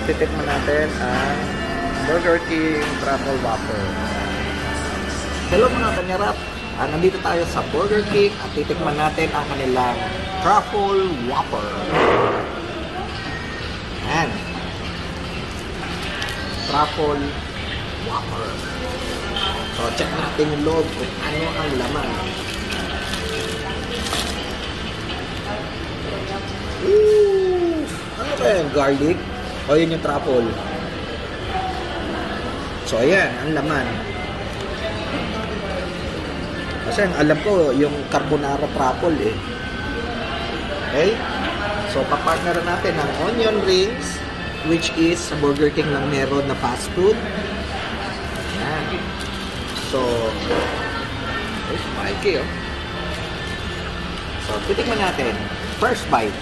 titikman natin ang Burger King Truffle Whopper. Hello mga kanyarap, nandito tayo sa Burger King at titikman natin ang kanilang Truffle Whopper. Ayan. Truffle Whopper. So, check natin yung loob kung ano ang laman. Ooh! Ano kaya yung garlic? O yun yung truffle. So, ayan, ang laman. Kasi ang alam ko, yung carbonara truffle eh. Okay? So, papartner natin ang onion rings, which is sa Burger King lang meron na fast food. Ayan. So, spiky oh. So, titikman natin. First bite.